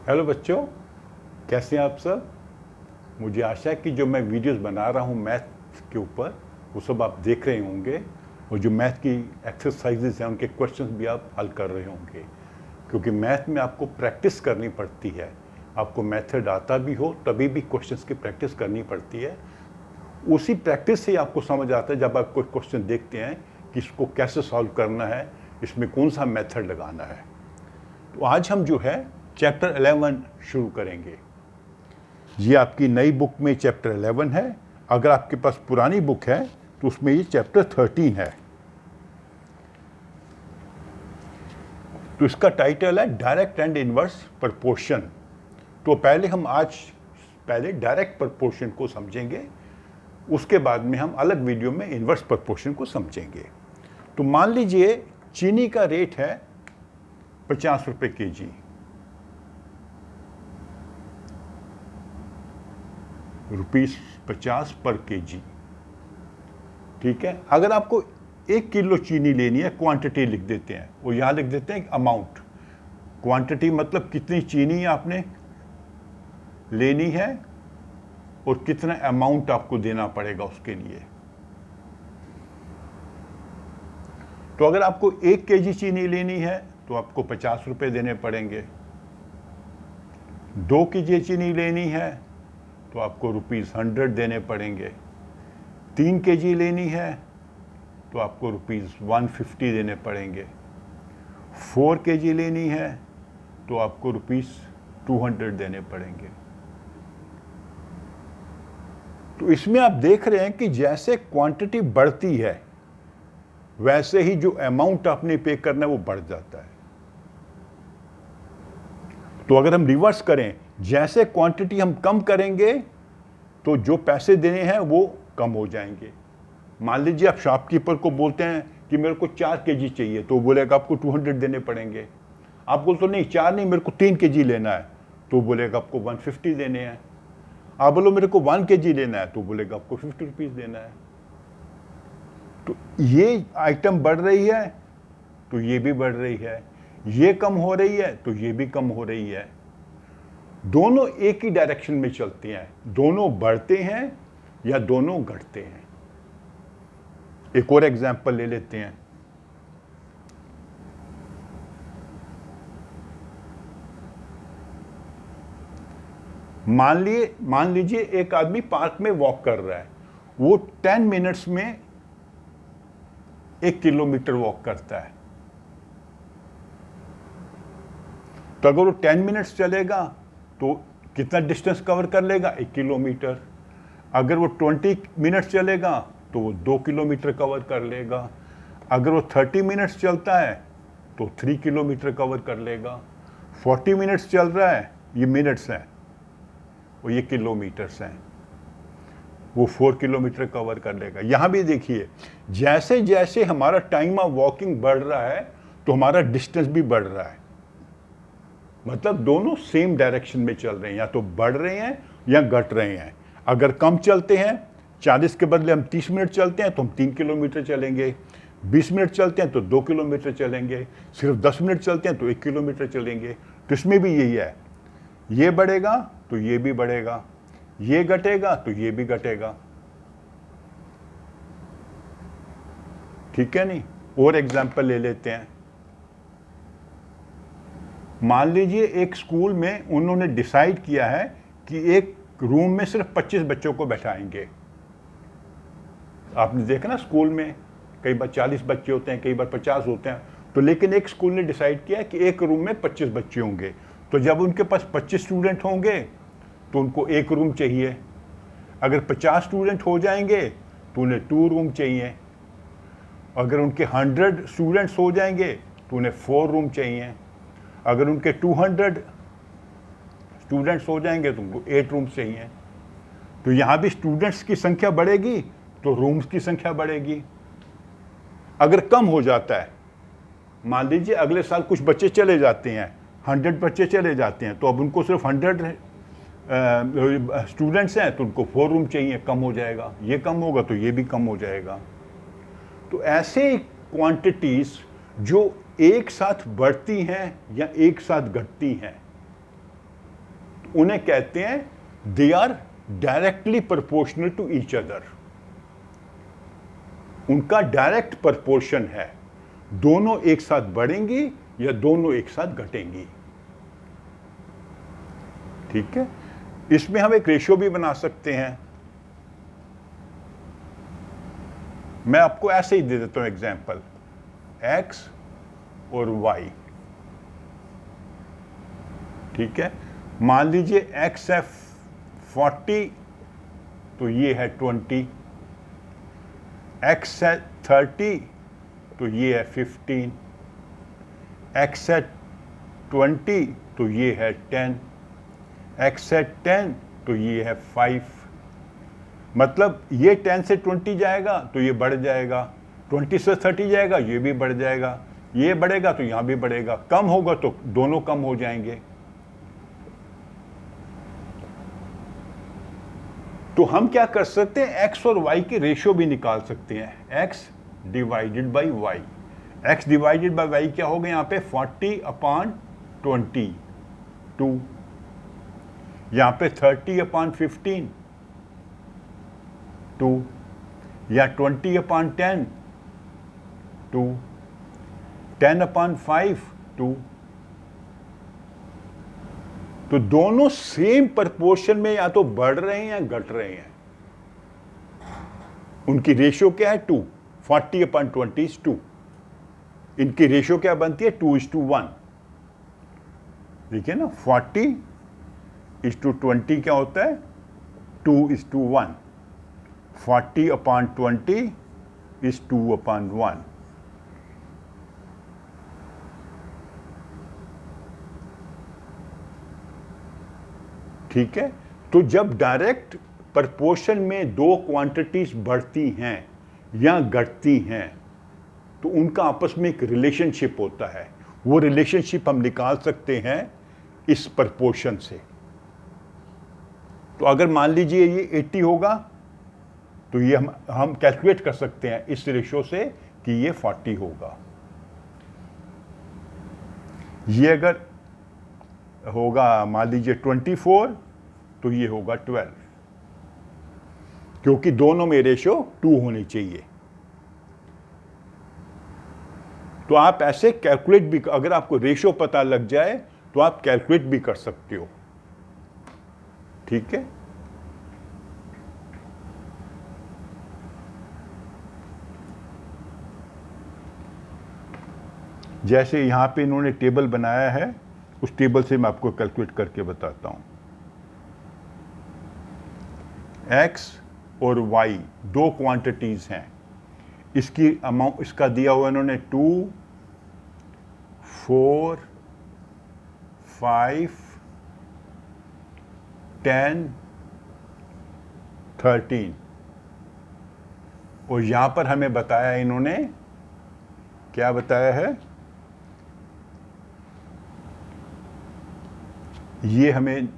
Hello बच्चों, कैसे हैं आप सब। मुझे आशा है कि जो मैं वीडियोस बना रहा हूँ मैथ के ऊपर वो सब आप देख रहे होंगे और जो मैथ की एक्सरसाइजेस हैं उनके क्वेश्चंस भी आप हल कर रहे होंगे, क्योंकि मैथ में आपको प्रैक्टिस करनी पड़ती है। आपको मेथड आता भी हो तभी भी क्वेश्चंस की प्रैक्टिस करनी पड़ती है। उसी प्रैक्टिस से ही आपको समझ आता है जब आप कोई क्वेश्चन देखते हैं कि इसको कैसे सॉल्व करना है, इसमें कौन सा मेथड लगाना है। तो आज हम जो है चैप्टर 11 शुरू करेंगे। ये आपकी नई बुक में चैप्टर 11 है। अगर आपके पास पुरानी बुक है तो उसमें ये चैप्टर 13 है। तो इसका टाइटल है डायरेक्ट एंड इनवर्स प्रपोर्शन। तो पहले डायरेक्ट प्रपोर्शन को समझेंगे, उसके बाद में हम अलग वीडियो में इनवर्स प्रपोर्शन को समझेंगे। तो मान लीजिए चीनी का रेट है 50 रुपये केजी, ₹50 पर केजी। ठीक है, अगर आपको 1 किलो चीनी लेनी है, क्वांटिटी लिख देते हैं, वो यहाँ लिख देते हैं अमाउंट। क्वांटिटी मतलब कितनी चीनी आपने लेनी है और कितना अमाउंट आपको देना पड़ेगा उसके लिए। तो अगर आपको 1 केजी चीनी लेनी है तो आपको 50 रुपये देने पड़ेंगे। 2 केजी चीनी लेनी है तो आपको ₹100 देने पड़ेंगे। 3 केजी लेनी है तो आपको ₹150 देने पड़ेंगे। 4 केजी लेनी है तो आपको ₹200 देने पड़ेंगे। तो इसमें आप देख रहे हैं कि जैसे क्वांटिटी बढ़ती है वैसे ही जो अमाउंट आपने पे करना है वो बढ़ जाता है। तो अगर हम रिवर्स करें, जैसे क्वांटिटी हम कम करेंगे तो जो पैसे देने हैं वो कम हो जाएंगे। मान लीजिए आप शॉपकीपर को बोलते हैं कि मेरे को 4 केजी चाहिए, तो बोलेगा आपको 200 देने पड़ेंगे। आप बोलते हो नहीं 4 नहीं, मेरे को 3 केजी लेना है, तो बोलेगा आपको 150 देने हैं। आप बोलो मेरे को 1 केजी लेना है, तो बोलेगा आपको 50 रुपीज़ देना है। तो ये आइटम बढ़ रही है तो ये भी बढ़ रही है, ये कम हो रही है तो ये भी कम हो रही है। दोनों एक ही डायरेक्शन में चलते हैं, दोनों बढ़ते हैं या दोनों घटते हैं। एक और एग्जांपल ले लेते हैं। मान लीजिए एक आदमी पार्क में वॉक कर रहा है, वो 10 मिनट्स में 1 किलोमीटर वॉक करता है। तो अगर वो 10 मिनट्स चलेगा तो कितना डिस्टेंस कवर कर लेगा? 1 किलोमीटर। अगर वो 20 मिनट्स चलेगा तो वो 2 किलोमीटर कवर कर लेगा। अगर वो 30 मिनट्स चलता है तो 3 किलोमीटर कवर कर लेगा। 40 मिनट्स चल रहा है, ये मिनट्स हैं और ये किलोमीटर्स हैं, वो 4 किलोमीटर कवर कर लेगा। यहाँ भी देखिए, जैसे जैसे हमारा टाइम ऑफ वॉकिंग बढ़ रहा है तो हमारा डिस्टेंस भी बढ़ रहा है। मतलब दोनों सेम डायरेक्शन में चल रहे हैं, या तो बढ़ रहे हैं या घट रहे हैं। अगर कम चलते हैं, 40 के बदले हम 30 मिनट चलते हैं तो हम 3 किलोमीटर चलेंगे। 20 मिनट चलते हैं तो 2 किलोमीटर चलेंगे। सिर्फ 10 मिनट चलते हैं तो 1 किलोमीटर चलेंगे। तो इसमें भी यही है, ये बढ़ेगा तो ये भी बढ़ेगा, ये घटेगा तो ये भी घटेगा। ठीक है नहीं? और एग्जाम्पल ले लेते हैं। मान लीजिए एक स्कूल में उन्होंने डिसाइड किया है कि एक रूम में सिर्फ 25 बच्चों को बैठाएंगे। आपने देखा ना, स्कूल में कई बार 40 बच्चे होते हैं, कई बार 50 होते हैं। तो लेकिन एक स्कूल ने डिसाइड किया कि एक रूम में 25 बच्चे होंगे। तो जब उनके पास 25 स्टूडेंट होंगे तो उनको एक रूम चाहिए। अगर 50 स्टूडेंट हो जाएंगे तो उन्हें 2 रूम चाहिए। अगर उनके 100 स्टूडेंट्स हो जाएंगे तो उन्हें 4 रूम चाहिए। अगर उनके 200 स्टूडेंट्स हो जाएंगे तो उनको 8 रूम चाहिए। तो यहाँ भी स्टूडेंट्स की संख्या बढ़ेगी तो रूम्स की संख्या बढ़ेगी। अगर कम हो जाता है, मान लीजिए अगले साल कुछ बच्चे चले जाते हैं, 100 बच्चे चले जाते हैं, तो अब उनको सिर्फ 100 स्टूडेंट्स हैं तो उनको 4 रूम चाहिए, कम हो जाएगा। ये कम होगा तो ये भी कम हो जाएगा। तो ऐसे क्वांटिटीज जो एक साथ बढ़ती हैं या एक साथ घटती हैं, उन्हें कहते हैं they are directly proportional to each other. उनका डायरेक्ट प्रोपोर्शन है, दोनों एक साथ बढ़ेंगी या दोनों एक साथ घटेंगी। ठीक है, इसमें हम एक रेशियो भी बना सकते हैं। मैं आपको ऐसे ही दे देता हूं एग्जांपल, x और y। ठीक है, मान लीजिए x है 40 तो ये है 20, x है 30 तो ये है 15, x है 20 तो ये है 10, x है 10 तो ये है 5। मतलब ये 10 से 20 जाएगा तो ये बढ़ जाएगा, 20 से 30 जाएगा ये भी बढ़ जाएगा, ये बढ़ेगा तो यहां भी बढ़ेगा, कम होगा तो दोनों कम हो जाएंगे। तो हम क्या कर सकते हैं, x और y की रेशियो भी निकाल सकते हैं, x divided by y। x divided by y क्या होगा यहाँ पे 40/20 2, यहाँ पे 30/15 2, या 20/10 2, 10/5 2। तो दोनों सेम प्रोपोर्शन में या तो बढ़ रहे हैं या घट रहे हैं। उनकी रेशियो क्या है 2, 40/20 is 2। इनकी रेशियो क्या बनती है 2:1। देखिए ना, 40:20 क्या होता है 2:1। 40/20 is 2/1। ठीक है, तो जब डायरेक्ट प्रोपोर्शन में दो क्वांटिटीज बढ़ती हैं या घटती हैं तो उनका आपस में एक रिलेशनशिप होता है। वो रिलेशनशिप हम निकाल सकते हैं इस प्रोपोर्शन से। तो अगर मान लीजिए ये 80 होगा तो ये हम कैलकुलेट कर सकते हैं इस रेशियो से कि ये 40 होगा। ये अगर होगा मान लीजिए 24 तो ये होगा 12, क्योंकि दोनों में रेशियो 2 होनी चाहिए। तो आप ऐसे कैलकुलेट भी, अगर आपको रेशियो पता लग जाए तो आप कैलकुलेट भी कर सकते हो। ठीक है, जैसे यहां पे इन्होंने टेबल बनाया है, उस टेबल से मैं आपको कैलकुलेट करके बताता हूं। x और y दो क्वांटिटीज हैं, इसकी अमाउंट, इसका दिया हुआ इन्होंने 2, 4, 5, 10, 13, और यहां पर हमें बताया इन्होंने, क्या बताया है, ये हमें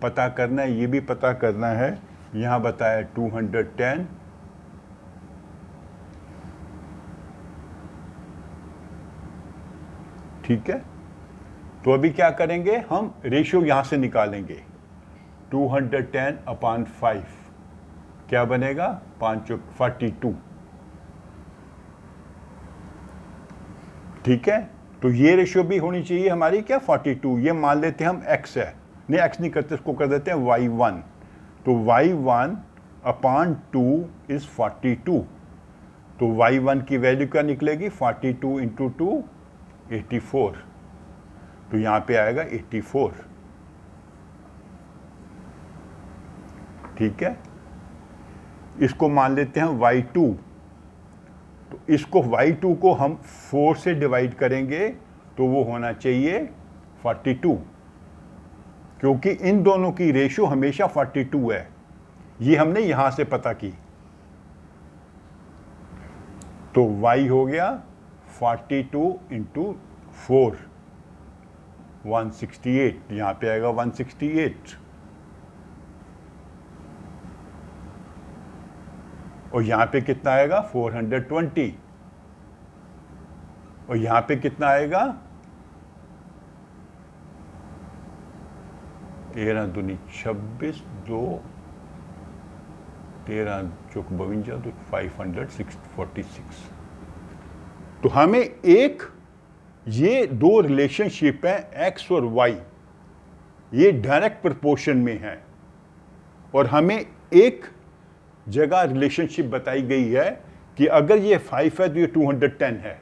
पता करना है, ये भी पता करना है। यहां बताया 210, ठीक है। तो अभी क्या करेंगे, हम रेशियो यहां से निकालेंगे। 210/5 क्या बनेगा, 5 42। ठीक है, तो ये रेशियो भी होनी चाहिए हमारी क्या 42। ये मान लेते हैं हम x है, नहीं x नहीं करते, इसको कर देते हैं y1। तो y1/2 is 42। तो y1 की वैल्यू क्या निकलेगी, 42 × 2 84। तो यहाँ पे आएगा 84। ठीक है, इसको मान लेते हैं y2। तो इसको y2 को हम 4 से डिवाइड करेंगे तो वो होना चाहिए 42, क्योंकि इन दोनों की रेशियो हमेशा 42 है। ये हमने यहां से पता की। तो y हो गया 42 × 4 168, यहां पे आएगा 168, और यहां पे कितना आएगा 420, और यहां पे कितना आएगा 13 दूनी 26, 2 13 चौक 52 तो 546। तो हमें एक ये दो रिलेशनशिप है एक्स और वाई, ये डायरेक्ट प्रोपोर्शन में है, और हमें एक जगह रिलेशनशिप बताई गई है कि अगर ये 5 है तो ये 210 है।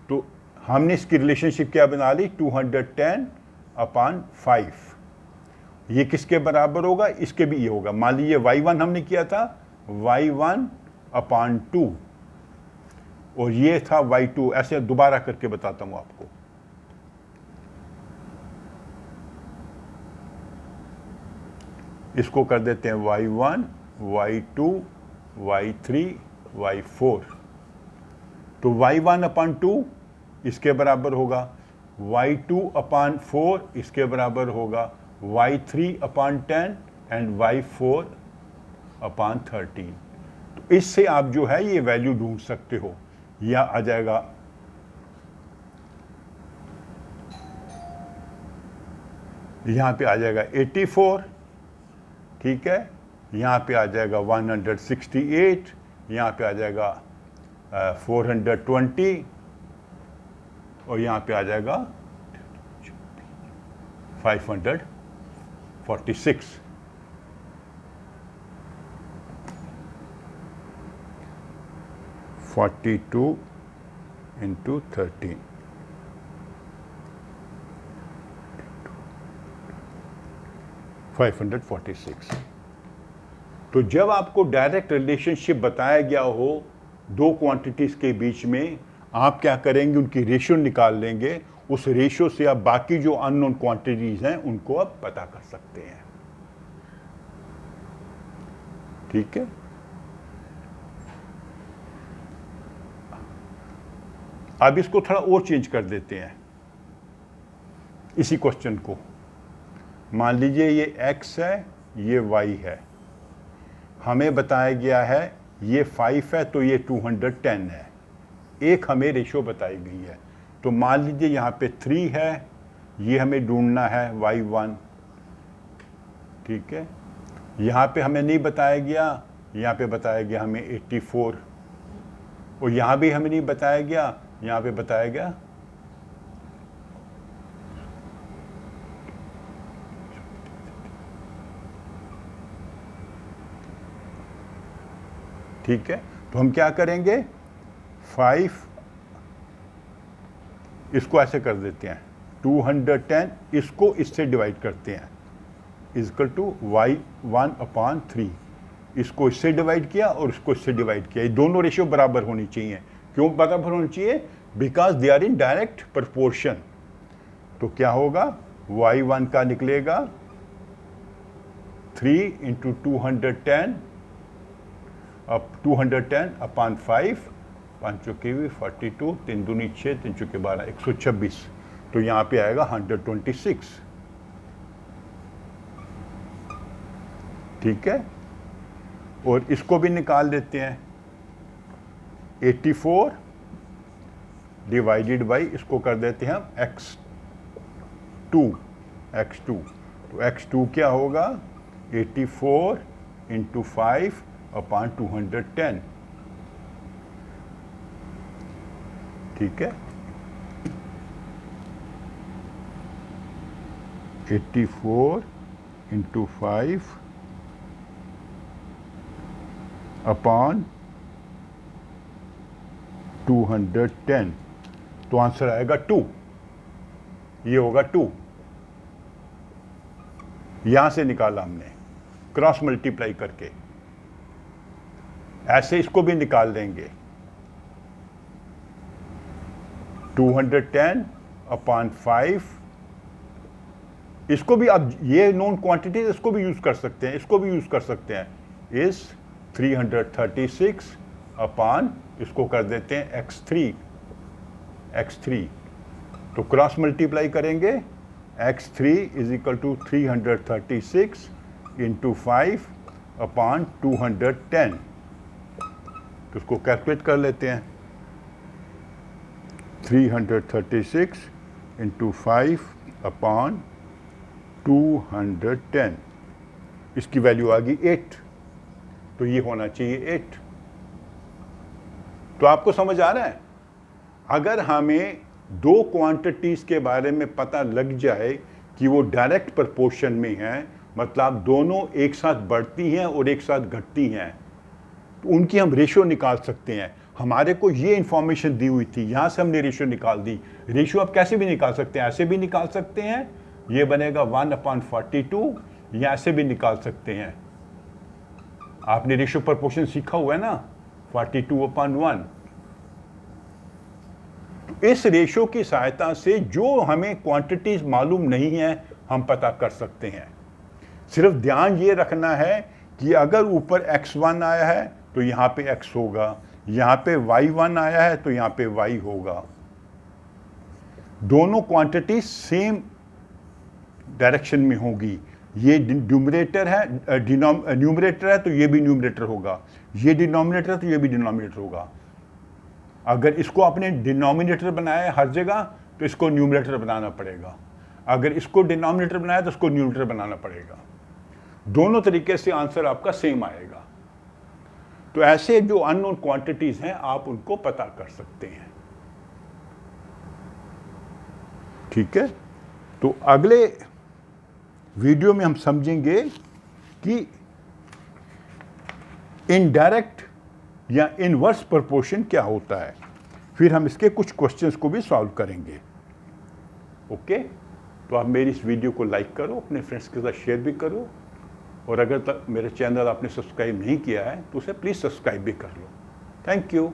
तो हमने इसकी रिलेशनशिप क्या बना ली, 210/5। ये किसके बराबर होगा, इसके भी ये होगा। मान लीजिए y1 हमने किया था y1/2 और ये था y2। ऐसे दोबारा करके बताता हूं आपको। इसको कर देते हैं y1, y2, y3, y4। तो y1/2 इसके बराबर होगा, y2/4 इसके बराबर होगा, y3/10 एंड y4/13। तो इससे आप जो है ये वैल्यू ढूंढ सकते हो। यह आ जाएगा यहां पे आ जाएगा 84, ठीक है, यहाँ पे आ जाएगा 168, यहाँ पे आ जाएगा 420 और यहाँ पे आ जाएगा 546। (42 × 13) 546। तो जब आपको डायरेक्ट रिलेशनशिप बताया गया हो दो क्वांटिटीज के बीच में, आप क्या करेंगे, उनकी रेशियो निकाल लेंगे। उस रेशियो से आप बाकी जो अननोन क्वांटिटीज हैं उनको आप पता कर सकते हैं। ठीक है, अब इसको थोड़ा और चेंज कर देते हैं इसी क्वेश्चन को। मान लीजिए ये x है, ये y है। हमें बताया गया है ये 5 है तो ये 210 है। एक हमें रेशियो बताई गई है। तो मान लीजिए यहाँ पे 3 है, ये हमें ढूंढना है y1, ठीक है। यहाँ पे हमें नहीं बताया गया, यहाँ पे बताया गया हमें 84, और यहाँ भी हमें नहीं बताया गया, यहाँ पे बताया गया ठीक है। तो हम क्या करेंगे, 5 इसको ऐसे कर देते हैं, 210 इसको इससे डिवाइड करते हैं, इक्वल टू y1/3। इसको इससे डिवाइड किया और इसको इससे डिवाइड किया। ये दोनों रेशियो बराबर होनी चाहिए। क्यों बराबर होनी चाहिए, because they are in direct proportion. तो क्या होगा, y1 का निकलेगा 3 × 210 अब 210/5, 5 चौके 42, 3 दूनी 6, 3 चौके 12, 126। तो यहाँ पे आएगा 126, ठीक है। और इसको भी निकाल देते हैं, 84 डिवाइडेड बाई इसको कर देते हैं हम x2। तो x2 क्या होगा, 84 × 5/210, ठीक है। 84 × 5/210, तो आंसर आएगा 2। ये होगा 2। यहां से निकाला हमने क्रॉस मल्टीप्लाई करके। ऐसे इसको भी निकाल देंगे, 210/5। इसको भी अब ये नोन क्वांटिटी इसको भी यूज कर सकते हैं, इसको भी यूज कर सकते हैं। इस 336 अपान इसको कर देते हैं x3। तो क्रॉस मल्टीप्लाई करेंगे, x3 = 336 × 5/210। तो उसको कैलकुलेट कर लेते हैं, 336 × 5/210 210, इसकी वैल्यू आ गई 8, तो ये होना चाहिए 8। तो आपको समझ आ रहा है, अगर हमें दो क्वांटिटीज के बारे में पता लग जाए कि वो डायरेक्ट प्रोपोर्शन में हैं, मतलब दोनों एक साथ बढ़ती हैं और एक साथ घटती हैं, तो उनकी हम रेशियो निकाल सकते हैं। हमारे को ये इंफॉर्मेशन दी हुई थी, यहाँ से हमने रेशियो निकाल दी। रेशियो आप कैसे भी निकाल सकते हैं, ऐसे भी निकाल सकते हैं, ये बनेगा 1/42, या ऐसे भी निकाल सकते हैं। आपने रेशियो प्रोपोर्शन सीखा हुआ है ना, 42/1। इस रेशियो की सहायता से जो हमें क्वांटिटीज मालूम नहीं है हम पता कर सकते हैं। सिर्फ ध्यान ये रखना है कि अगर ऊपर x1 आया है तो यहाँ पे x होगा, यहाँ पे y1 आया है तो यहाँ पे y होगा। दोनों क्वांटिटी सेम डायरेक्शन में होगी। ये न्यूमरेटर है, न्यूमरेटर है तो ये भी न्यूमरेटर होगा, ये डिनोमिनेटर है तो ये भी डिनोमिनेटर होगा। अगर इसको आपने डिनोमिनेटर बनाया है हर जगह तो इसको न्यूमरेटर बनाना पड़ेगा, अगर इसको डिनोमिनेटर बनाया तो इसको न्यूमरेटर बनाना पड़ेगा। दोनों तरीके से आंसर आपका सेम आएगा। तो ऐसे जो अननोन क्वांटिटीज हैं आप उनको पता कर सकते हैं। ठीक है, तो अगले वीडियो में हम समझेंगे कि इनडायरेक्ट या इनवर्स प्रोपोर्शन क्या होता है, फिर हम इसके कुछ क्वेश्चंस को भी सॉल्व करेंगे। ओके, तो आप मेरी इस वीडियो को लाइक करो, अपने फ्रेंड्स के साथ शेयर भी करो, और अगर तक मेरे चैनल आपने सब्सक्राइब नहीं किया है तो उसे प्लीज़ सब्सक्राइब भी कर लो। Thank you.